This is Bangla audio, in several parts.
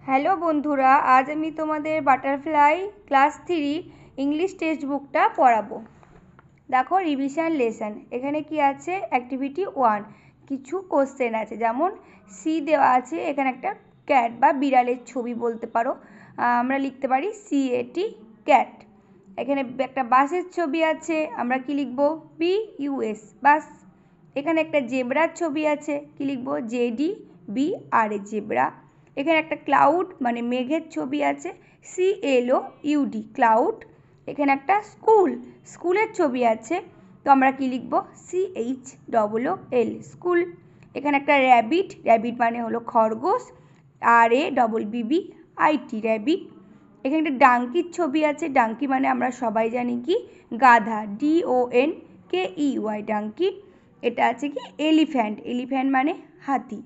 হ্যালো বন্ধুরা, আজ আমি তোমাদের বাটারফ্লাই ক্লাস 3 ইংলিশ টেক্সট বুকটা পড়াবো। দেখো, রিভিশন লেসন। এখানে কি আছে? অ্যাক্টিভিটি 1, কিছু কোশ্চেন আছে। যেমন সি দেওয়া আছে, এখানে একটা ক্যাট বা বিড়ালের ছবি বলতে পারো। আমরা লিখতে পারি CAT, ক্যাট। এখানে একটা বাসের ছবি আছে, আমরা কি লিখবো? BUS, বাস। এখানে একটা জেব্রার ছবি আছে, কি লিখবো? JEBRA, zebra. এখানে একটা ক্লাউড মানে মেঘের ছবি আছে, CLOUD, ক্লাউড। এখানে একটা স্কুলের ছবি আছে, তো আমরা কি লিখবো? CHOOL, school. এখানে একটা র্যাবিট মানে হলো খরগোশ, RABBIT, র্যাবিট। এখানে একটা ডাঙ্কির ছবি আছে, ডাঙ্কি মানে আমরা সবাই জানি কি? গাধা, DONKEY, ডাঙ্কি। এটা আছে কি? এলিফ্যান্ট মানে হাতি,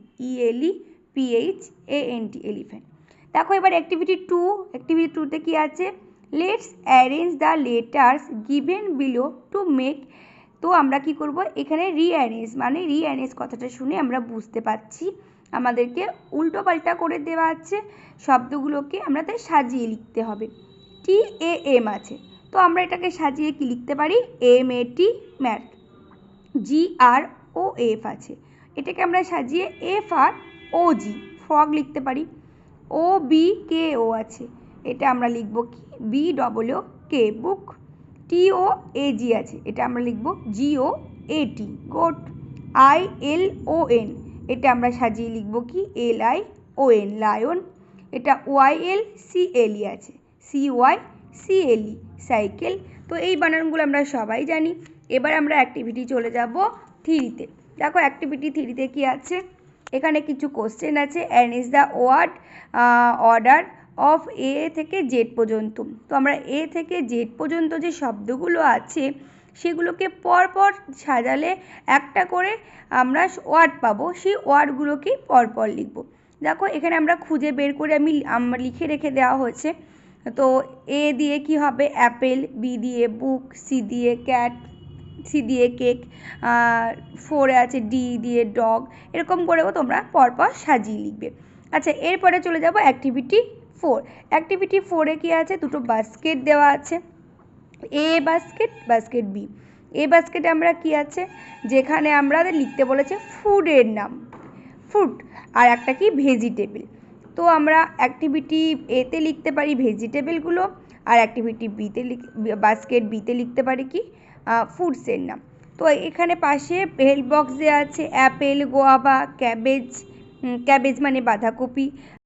ELEPHANT, এলিফ্যান্ট। দেখো এবার অ্যাক্টিভিটি 2তে কি আছে? Let's arrange the letters given below to make. তো আমরা কি করব? এখানে রিঅ্যারেঞ্জ কথাটা শুনে আমরা বুঝতে পারছি আমাদেরকে উল্টো পাল্টা করে দেওয়া আছে, শব্দগুলোকে আমাদের সাজিয়ে লিখতে হবে। TAM আছে, তো আমরা এটাকে সাজিয়ে কি লিখতে পারি? MAT, mat. GROF আছে, এটাকে আমরা সাজিয়ে FROG, ফ্রগ লিখতে পারি। OBKO আছে, এটা আমরা লিখব কি? BOOK, বুক। TOAG আছে, এটা আমরা লিখব GOAT, গোট। ILON, এটা আমরা সাজিয়ে লিখব কি? LION, lion. এটা YLCLE আছে, CYCLE, সাইকেল। তো এই বানানগুলো আমরা সবাই জানি। এবার আমরা অ্যাক্টিভিটি চলে যাব 3তে। দেখো অ্যাক্টিভিটি 3তে কি আছে? এখানে কিছু কোশ্চেন আছে। Arrange the word order of A থেকে Z পর্যন্ত। তো আমরা A থেকে Z পর্যন্ত যে শব্দগুলো আছে সেগুলোকে পরপর সাজালে একটা করে আমরা ওয়ার্ড পাবো, সেই ওয়ার্ডগুলোকে পরপর লিখব। দেখো এখানে আমরা খুঁজে বের করে আমরা লিখে রেখে দেওয়া হয়েছে। তো A দিয়ে কি হবে? অ্যাপেল, B দিয়ে বুক, C দিয়ে ক্যাট, C দিয়ে কেক, 4 আছে D দিয়ে ডগ। এরকম করেও তোমরা পরপর সাজিয়ে লিখবে। আচ্ছা, এরপরে চলে যাব অ্যাক্টিভিটি 4। অ্যাক্টিভিটি 4-এ কি আছে? দুটো বাস্কেট দেওয়া আছে, A বাস্কেট, B। A বাস্কেটে আমরা কি আছে? যেখানে আমরা লিখতে বলেছে ফুডের নাম, ফ্রুট, আর একটা কি? ভেজিটেবল। তো আমরা অ্যাক্টিভিটি এতে লিখতে পারি ভেজিটেবলগুলো, আর অ্যাক্টিভিটি বাস্কেট বিতে লিখতে পারি কি? ফুডসের নাম। তো এখানে পাশে হেল্প বক্স দেওয়া আছে, অ্যাপেল, গোয়াভা, ক্যাবেজ মানে বাঁধাকপি,